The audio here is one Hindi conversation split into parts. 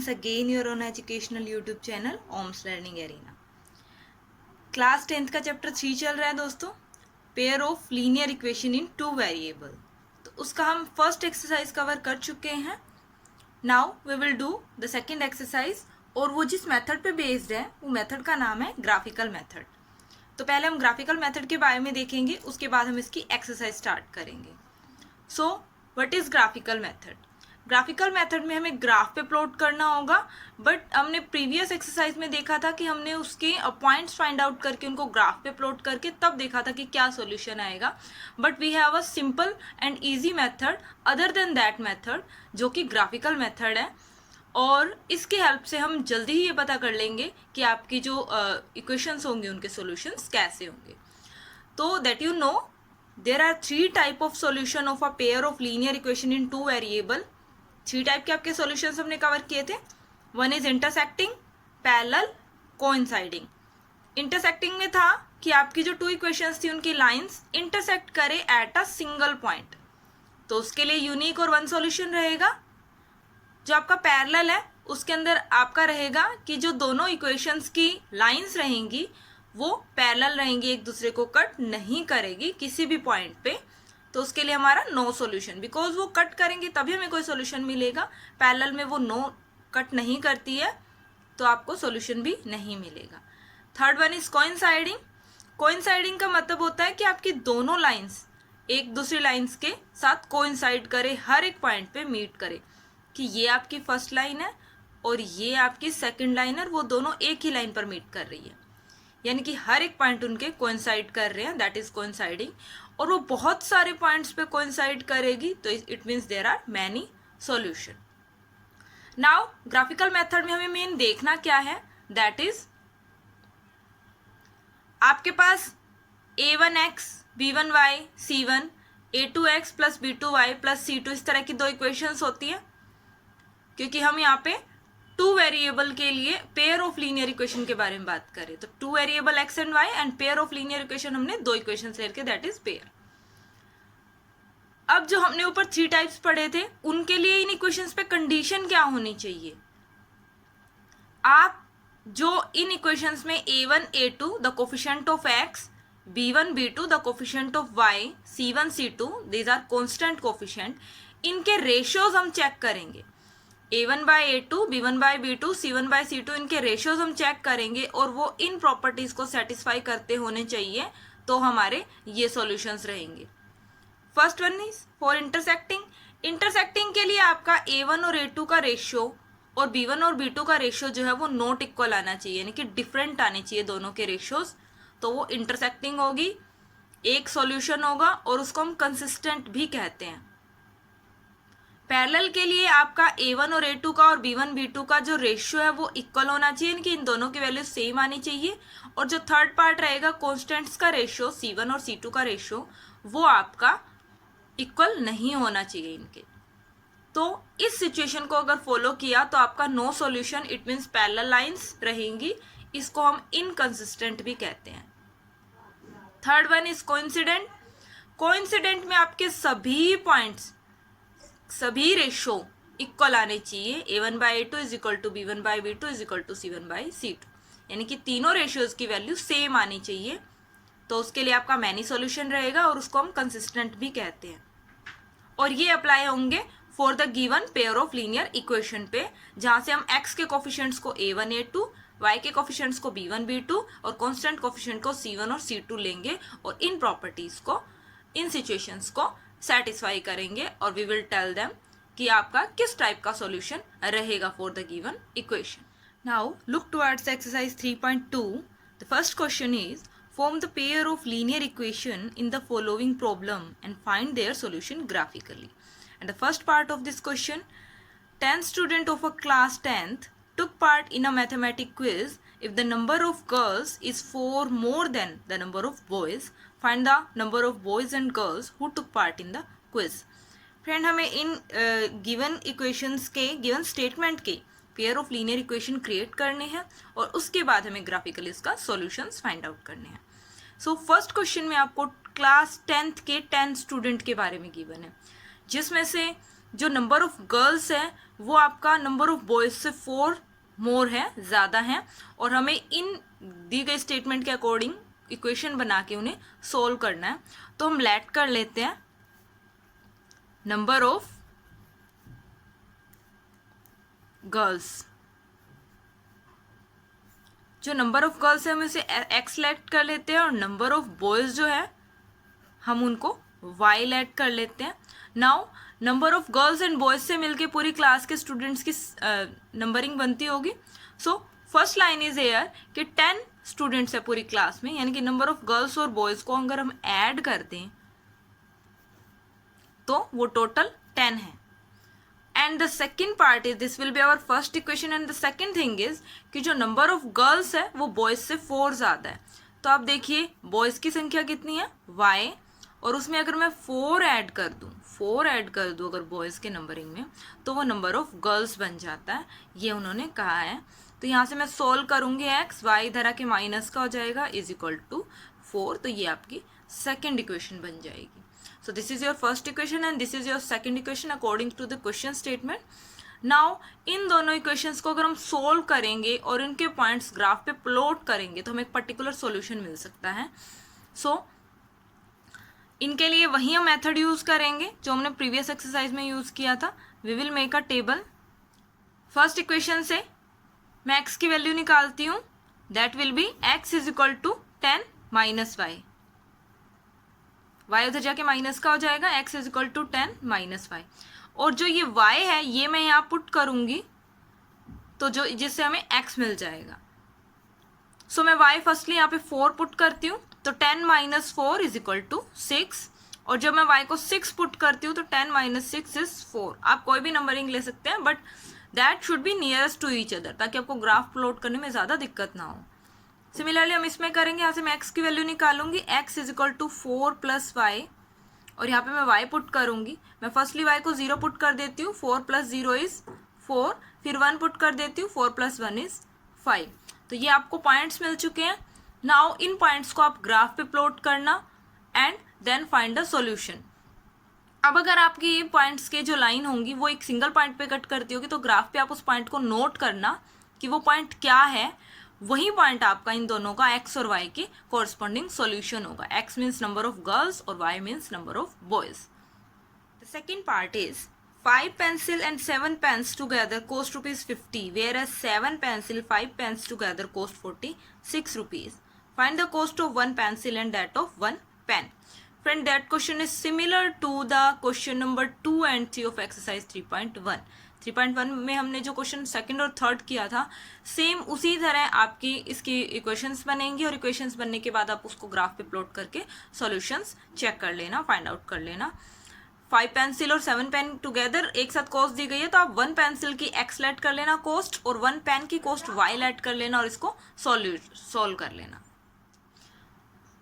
once again your own educational YouTube channel Om's learning arena. Class 10th का चैप्टर 3 चल रहा है दोस्तों, pair of linear equation in two variable. तो उसका हम फर्स्ट एक्सरसाइज कवर कर चुके हैं। Now we will do the second exercise, और वो जिस मेथड पे बेस्ड है वो मेथड का नाम है ग्राफिकल मेथड। तो पहले हम ग्राफिकल मेथड के बारे में देखेंगे, उसके बाद हम इसकी एक्सरसाइज स्टार्ट करेंगे। So what is graphical method? Graphical method में हमें ग्राफ पे प्लॉट करना होगा, बट हमने प्रीवियस एक्सरसाइज में देखा था कि हमने उसके पॉइंट्स फाइंड आउट करके उनको ग्राफ पे प्लॉट करके तब देखा था कि क्या सॉल्यूशन आएगा। But we have a simple and easy method other than that method, जो कि ग्राफिकल मेथड है, और इसकी हेल्प से हम जल्दी ही ये पता कर लेंगे कि आपकी जो इक्वेशंस होंगे उनके सॉल्यूशंस कैसे होंगे। तो that you know, there are 3 type of solution of a pair of linear equation in two variable. 3 type के आपके सॉल्यूशंस हमने कवर किए थे। One is intersecting, parallel, coinciding. Intersecting में था कि आपकी जो 2 इक्वेशंस थी उनकी लाइंस इंटरसेक्ट करे एट अ सिंगल पॉइंट, तो उसके लिए यूनिक और वन सॉल्यूशन रहेगा। जो आपका पैरेलल है उसके अंदर आपका रहेगा कि जो दोनों इक्वेशंस की लाइंस रहेंगी वो पैरेलल रहेंगी, एक दूसरे को कट नहीं करेगी किसी भी पॉइंट पे, तो उसके लिए हमारा नो सॉल्यूशन, बिकॉज वो कट करेंगे तभी हमें कोई सॉल्यूशन मिलेगा। पैरेलल में वो नो कट नहीं करती है तो आपको सॉल्यूशन भी नहीं मिलेगा। Third one is coinciding. Coinciding का मतलब होता है कि आपकी दोनों लाइंस एक दूसरी लाइंस के साथ कोइंसाइड करे, हर एक पॉइंट पे मीट करे, कि ये आपकी फर्स्ट लाइन है और ये आपकी सेकंड लाइन है, वो दोनों एक ही लाइन पर मीट कर रही है, यानी कि हर एक पॉइंट उनके कोइंसाइड कर रहे हैं, दैट इज कोइंसाइडिंग। और वो बहुत सारे पॉइंट्स पे कोइंसाइड करेगी तो it means there are many solution. Now graphical method में हमें मेन देखना क्या है, दैट इज आपके पास a1x b1y c1 a2x plus b2y plus c2 इस तरह की 2 इक्वेशंस होती है, क्योंकि हम यहाँ पे 2 वेरिएबल के लिए पेयर ऑफ लीनियर इक्वेशन के बारे में बात करें, तो 2 variable x and y and pair of linear equation हमने 2 इक्वेशन लेके, दैट इज पेयर। अब जो हमने ऊपर 3 टाइप्स पढ़े थे उनके लिए इन इक्वेशंस पे कंडीशन क्या होनी चाहिए? आप जो इन इक्वेशंस में a1 a2 the coefficient of x, b1 b2 the coefficient of y, c1 c2 these are constant coefficient, इनके रेशियोज हम चेक करेंगे। a1 bye a2, b1 bye b2, c1 bye c2 इनके रेशियोज हम चेक करेंगे और वो इन प्रॉपर्टीज को सेटिस्फाई करते होने चाहिए, तो हमारे ये सॉल्यूशंस रहेंगे। First one is for intersecting. Intersecting के लिए आपका a1 और a2 का रेशियो और b1 और b2 का रेशियो जो है वो नॉट इक्वल आना चाहिए, यानी कि डिफरेंट आने चाहिए दोनों के रेशियोज, तो वो इंटरसेक्टिंग होगी, एक सॉल्यूशन होगा और उसको हम कंसिस्टेंट भी कहते हैं। पैरेलल के लिए आपका a1 और a2 का और b1 b2 का जो रेशियो है वो इक्वल होना चाहिए, यानी कि इन दोनों की वैल्यू सेम आनी चाहिए। और जो थर्ड पार्ट रहेगा कॉन्स्टेंट्स का रेशियो, c1 और c2 का रेशियो, वो आपका इक्वल नहीं होना चाहिए इनके। तो इस सिचुएशन को अगर फॉलो किया तो आपका no solution, it means parallel lines रहेंगी, इसको हम इनकंसिस्टेंट भी कहते हैं। Third one is coincident. Coincident में आपके सभी पॉइंट्स, सभी रेशियो इक्वल आने चाहिए, a1 by a2 is equal to b1 by b2 is equal to c1 by c2, यानी कि तीनों रेशियोज की वैल्यू सेम आनी चाहिए, तो उसके लिए आपका मैनी सॉल्यूशन रहेगा और उसको हम कंसिस्टेंट भी कहते हैं। और ये अप्लाई होंगे for the given pair of linear equation पे, जहां से हम x के कोफिशिएंट्स को a1 a2, y के कोफिशिएंट्स को b1 b2 और कांस्टेंट कोफिशिएंट को c1 और c2 लेंगे और इन प्रॉपर्टीज को, इन सिचुएशंस को सेटिस्फाई करेंगे और वी विल टेल देम कि आपका किस टाइप का सॉल्यूशन रहेगा for the given equation. Now look towards exercise 3.2। The first question is form the pair of linear equation in the following problem and find their solution graphically. And the first part of this question, 10 students of a class 10th took part in a mathematics quiz. If the number of girls is 4 more than the number of boys, find the number of boys and girls who took part in the quiz. Friend, हमें इन गिवन इक्वेशंस के, गिवन स्टेटमेंट के pair of linear equation create करने हैं और उसके बाद हमें ग्राफिकली इसका सॉल्यूशंस फाइंड आउट करने हैं। सो फर्स्ट क्वेश्चन में आपको क्लास 10th के 10 स्टूडेंट के बारे में गिवन है, जिसमें से जो नंबर ऑफ गर्ल्स है वो आपका नंबर ऑफ बॉयज से 4 मोर है, ज़्यादा है, और हमें इन दी गई स्टेटमेंट के अकॉर्डिंग इक्वेशन बना के उन्हें सोल्व करना है। तो हम लेट कर लेते हैं नंबर ऑफ गर्ल्स, जो नंबर ऑफ गर्ल्स है हम इसे एक्स लेट कर लेते हैं, और नंबर ऑफ बॉयज जो है हम उनको वाई लेट कर लेते हैं। Now number of girls and boys से मिलके पूरी क्लास के स्टूडेंट्स की नंबरिंग बनती होगी। So first line is air कि 10 स्टूडेंट्स है पूरी क्लास में, यानी कि नंबर ऑफ गर्ल्स और बॉयज को अगर हम ऐड करते हैं तो वो टोटल 10 है। And the second part is, this will be our first equation, and the second thing is कि जो नंबर ऑफ गर्ल्स है वो बॉयज से 4 ज़्यादा है। तो आप देखिए बॉयज की संख्या कितनी है, y, और उसमें अगर मैं 4 ऐड कर दूं अगर बॉयज़ के नंबरिंग में, तो वो नंबर ऑफ गर्ल्स बन जाता है, ये उन्होंने कहा है। तो यहाँ से मैं सोल्व करूँगी x, y इधर आके माइनस का हो जाएगा इज इक्वल टू 4, तो ये आपकी सेकेंड इक्वेशन बन जाएगी। So this is your first equation and this is your second equation according to the question statement. Now इन दोनों इक्वेशंस को अगर हम सोल्व करेंगे और इनके पॉइंट्स ग्राफ पे प्लॉट करेंगे तो हमें एक पर्टिकुलर सॉल्यूशन मिल सकता है। सो इनके लिए वही हम मेथड यूज़ करेंगे जो हमने प्रीवियस एक्सरसाइज में यूज़ किया था। We will make a table. First equation से मैं x की वैल्यू निकालती हूँ, that will be x is equal to 10 minus y, y उधर जाके माइनस का हो जाएगा, x is equal to 10 minus y, और जो ये y है ये मैं यहाँ पुट करूँगी तो जो जिससे हमें x मिल जाएगा। सो मैं y फर्स्टली यहाँ पे 4 पुट करती हूँ, तो 10 माइनस 4 इज इक्वल टू 6, और जब मैं y को 6 पुट करती हूँ तो 10 माइनस 6 इज 4। आप कोई भी नंबरिंग ले सकते हैं but that should be nearest to each other, ताकि आपको ग्राफ प्लॉट करने में ज़्यादा दिक्कत ना हो। सिमिलरली हम इसमें करेंगे, यहाँ से मैं x की वैल्यू निकालूंगी, x is equal to 4 plus y, और यहाँ पे मैं y पुट करूंगी। मैं फर्स्टली y को 0 पुट कर देती हूँ, 4 प्लस 0 इज 4, फिर 1 पुट कर देती हूँ, 4 प्लस 1 इज 5। तो ये आपको पॉइंट्स मिल चुके हैं। नाउ इन पॉइंट्स को आप ग्राफ पे प्लॉट करना and then find the solution. अब अगर आपकी ये पॉइंट्स के जो लाइन होंगी वो एक सिंगल पॉइंट पे कट करती होगी, तो ग्राफ पे आप उस पॉइंट को नोट करना कि वो पॉइंट क्या है, वही पॉइंट आपका इन दोनों का x और y के कॉरस्पॉन्डिंग सॉल्यूशन होगा। x means number of girls और y means number of boys. The second part is 5 pencil and 7 pens together cost rupees 50, whereas 7 pencil 5 pens together cost 46 rupees. Find the cost of 1 pencil and that of 1 pen. Friend, that question is similar to the question number 2 and 3 of exercise 3.1. 3.1 में हमने जो क्वेश्चन सेकंड और थर्ड किया था, सेम उसी तरह आपकी इसकी इक्वेशंस बनेंगी, और इक्वेशंस बनने के बाद आप उसको ग्राफ पे प्लॉट करके सॉल्यूशंस चेक कर लेना, फाइंड आउट कर लेना। 5 पेंसिल और 7 पेन टुगेदर एक साथ कॉस्ट दी गई है, तो आप 1 पेंसिल की x लेट कर लेना कॉस्ट, और 1 पेन की कॉस्ट y लेट कर लेना, और इसको सॉल्व कर लेना।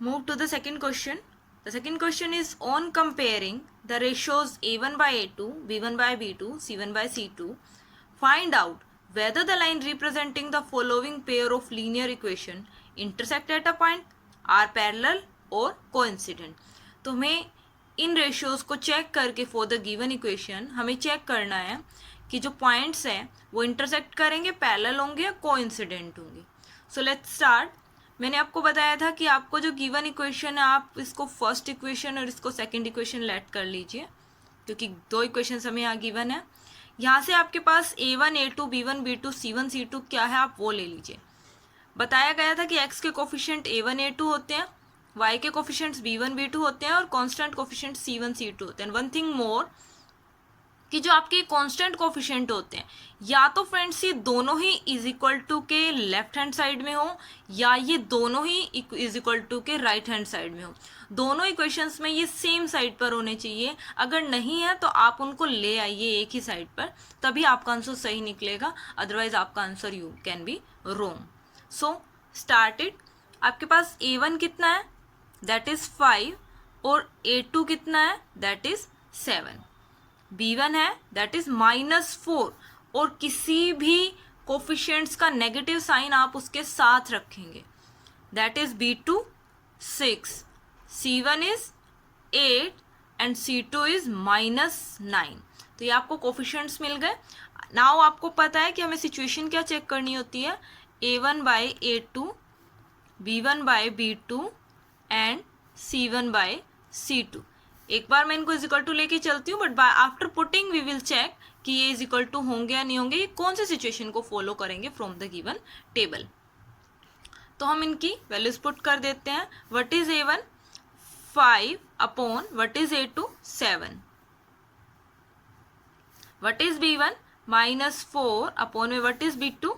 Move to the second question. The second question is on comparing the ratios a1 by a2, b1 by b2, c1 by c2. Find out whether the line representing the following pair of linear equation intersect at a point, are parallel or coincident. तो हमें इन रेशियोज को चेक करके फॉर द गिवन इक्वेशन हमें चेक करना है कि जो पॉइंट्स हैं वो इंटरसेक्ट करेंगे, पैरेलल होंगे या कोइंसिडेंट होंगे। So let's start. मैंने आपको बताया था कि आपको जो गिवन इक्वेशन है आप इसको फर्स्ट इक्वेशन और इसको सेकंड इक्वेशन लेट कर लीजिए, क्योंकि 2 इक्वेशंस हमें यहाँ गिवन है। यहाँ से आपके पास a1 a2 b1 b2 c1 c2 क्या है आप वो ले लीजिए। बताया गया था कि x के कोफिशिएंट a1 a2 होते हैं, y के कोफिशिएंट्स b1 b2 होते हैं, और कांस्टेंट कोफिशिएंट c1 c2 होते हैं। वन थिंग मोर कि जो आपके कांस्टेंट कोफिशिएंट होते हैं, या तो फ्रेंड्स ये दोनों ही इज इक्वल टू के लेफ्ट हैंड साइड में हो, या ये दोनों ही इज इक्वल टू के राइट हैंड साइड में हो। दोनों इक्वेशंस में ये सेम साइड पर होने चाहिए। अगर नहीं है तो आप उनको ले आइए एक ही साइड पर, तभी आपका आंसर सही निकलेगा, अदरवाइज आपका answer you can be wrong. So start it. आपके पास a1 कितना है, दैट इज 5, और a2 कितना है, दैट इज 7। b1 है, दैट इज -4, और किसी भी कोफिशिएंट्स का नेगेटिव साइन आप उसके साथ रखेंगे, that is b2 6, c1 is 8 and c2 is -9। तो ये आपको कोफिशिएंट्स मिल गए। नाउ आपको पता है कि हमें सिचुएशन क्या चेक करनी होती है, A1/A2, B1/B2 एंड C1/C2। एक बार मैं इनको इजिकल टू लेके चलती हूँ, but after putting we will check कि ये इजिकल टू होंगे या नहीं होंगे, ये कौन सी सिचुएशन को फॉलो करेंगे फ्रॉम द गिवन टेबल। तो हम इनकी वैल्यूज पुट कर देते हैं। What is A1 5 upon what is A2 7, what is B1 -4 upon में what is B2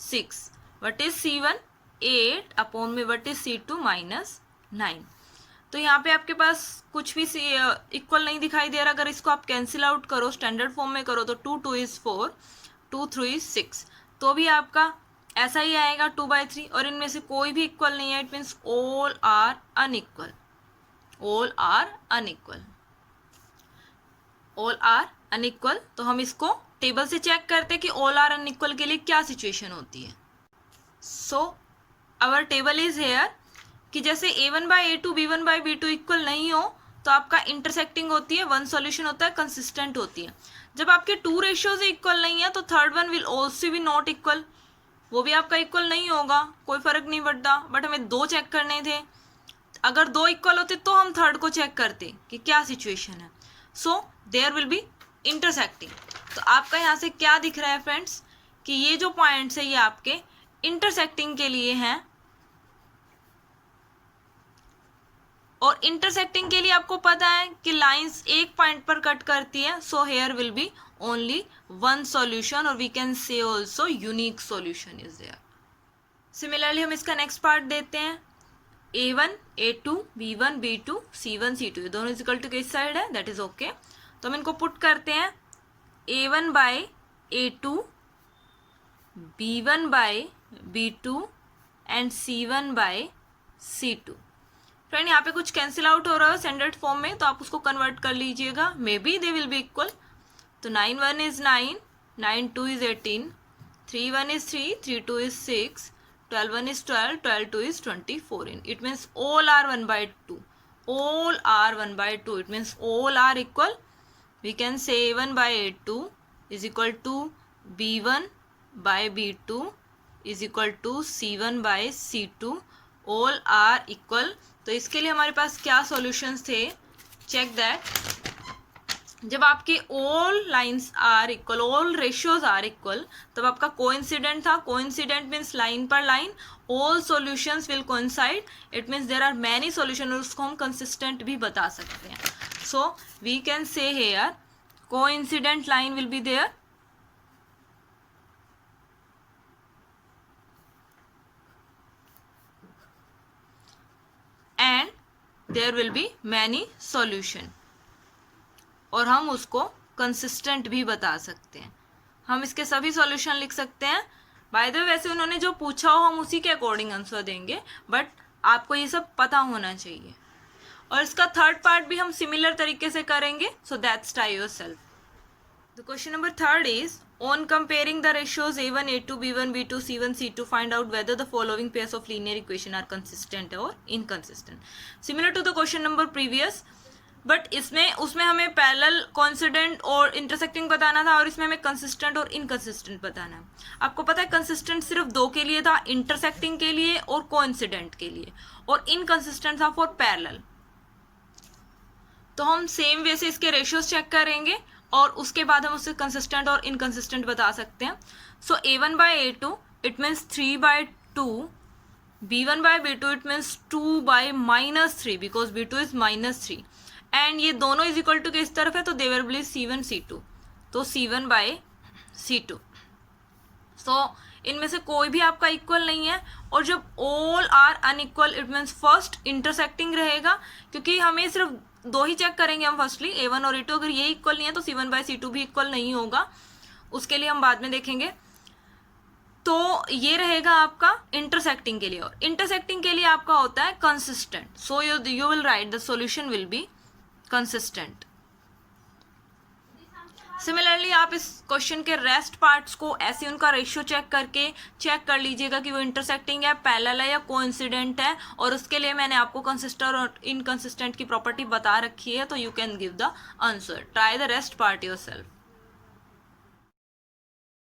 6, what is C1 8 upon में व्हाट इज C2 -9। तो यहाँ पे आपके पास कुछ भी इक्वल नहीं दिखाई दे रहा। अगर इसको आप कैंसिल आउट करो, स्टैंडर्ड फॉर्म में करो, तो 2 2 इज 4, 2 3 इज 6, तो भी आपका ऐसा ही आएगा 2/3। और इनमें से कोई भी इक्वल नहीं है, it means all are unequal, all are unequal, all are unequal. तो हम इसको टेबल से चेक करते हैं कि ऑल आर अनइक्वल के लिए क्या सिचुएशन होती है। So our table is here कि जैसे A1/A2 B1/B2 इक्वल नहीं हो तो आपका इंटरसेक्टिंग होती है, वन सॉल्यूशन होता है, कंसिस्टेंट होती है। जब आपके टू रेशियोज इक्वल नहीं है तो third one will also be not equal, वो भी आपका इक्वल नहीं होगा, कोई फर्क नहीं पड़ता। बट हमें दो चेक करने थे, अगर दो इक्वल होते तो हम थर्ड को चेक करते कि क्या सिचुएशन है। So there will be intersecting. तो आपका यहाँ से क्या दिख रहा है फ्रेंड्स कि ये जो पॉइंट्स है ये आपके इंटरसेक्टिंग के लिए हैं, और इंटरसेक्टिंग के लिए आपको पता है कि लाइंस एक पॉइंट पर कट करती है। So here will be only one solution, और we can say also unique solution is there. Similarly हम इसका नेक्स्ट पार्ट देते हैं, A1 A2 B1 B2 C1 C2, ये दोनों इक्वल टू किस साइड है, दैट इज ओके। तो हम इनको पुट करते हैं, A1/A2 B1/B2 and C1/C2। Friend यहाँ पे कुछ कैंसिल आउट हो रहा है स्टैंडर्ड फॉर्म में, तो आप उसको कन्वर्ट कर लीजिएगा, may be they will be equal. तो 9 1 is 9, 9 2 is 18, 3 1 is 3, 3 2 is 6, 12 1 is 12, 12 2 is 24. It means all are 1/2. All are 1/2. It means all are equal. We can say A1/A2 is equal to B1/B2 is equal to C1/C2. All are equal. तो इसके लिए हमारे पास क्या सॉल्यूशंस थे, चेक दैट। जब आपके all lines are equal, all ratios are equal, तब आपका कोइंसिडेंट था। कोइंसिडेंट मीन्स लाइन पर line all solutions will coincide, it means there are many solution, और उसको हम कंसिस्टेंट भी बता सकते हैं। So we can say here coincident line will be there, and there will be many solution, और हम उसको कंसिस्टेंट भी बता सकते हैं। हम इसके सभी सॉल्यूशन लिख सकते हैं। बाय द वे, वैसे उन्होंने जो पूछा हो हम उसी के अकॉर्डिंग आंसर देंगे, बट आपको ये सब पता होना चाहिए। और इसका थर्ड पार्ट भी हम सिमिलर तरीके से करेंगे, so that's try yourself. The question number third is, on comparing the ratios A1 A2 B1 B2 C1 C2, find out whether the following pairs of linear equation are consistent or inconsistent. Similar to the question number previous, but इसमें उसमें हमें पैरेलल, कोइंसिडेंट और इंटरसेक्टिंग बताना था, और इसमें हमें कंसिस्टेंट और इनकंसिस्टेंट बताना है। आपको पता है कंसिस्टेंट सिर्फ दो के लिए था, इंटरसेक्टिंग के लिए और कोइंसिडेंट के लिए, और इनकंसिस्टेंट था फॉर पैरेलल। तो हम सेम वे से इसके रेशियोज चेक करेंगे और उसके बाद हम उससे कंसिस्टेंट और इनकंसिस्टेंट बता सकते हैं। सो A1/A2 it means 3/2, B1/B2 it means 2/-3, because B2 is -3, and ये दोनों इज इक्वल टू किस तरफ है, तो they will be C1 C2, तो C1/C2। सो इनमें से कोई भी आपका इक्वल नहीं है, और जब all are unequal it means first intersecting रहेगा, क्योंकि हमें सिर्फ दो ही चेक करेंगे हम फर्स्टली, A1 और A2। अगर ये इक्वल नहीं है तो C1/C2 भी इक्वल नहीं होगा, उसके लिए हम बाद में देखेंगे। तो ये रहेगा आपका इंटरसेक्टिंग के लिए, और इंटरसेक्टिंग के लिए आपका होता है consistent. So you will write the solution will be consistent. Similarly आप इस क्वेश्चन के रेस्ट पार्ट्स को ऐसे उनका रेशियो चेक करके चेक कर लीजिएगा कि वो इंटरसेक्टिंग है, पैरेलल है या कोइंसिडेंट है, और उसके लिए मैंने आपको कंसिस्टेंट और इनकंसिस्टेंट की प्रॉपर्टी बता रखी है, तो you can give the answer. Try the rest part yourself.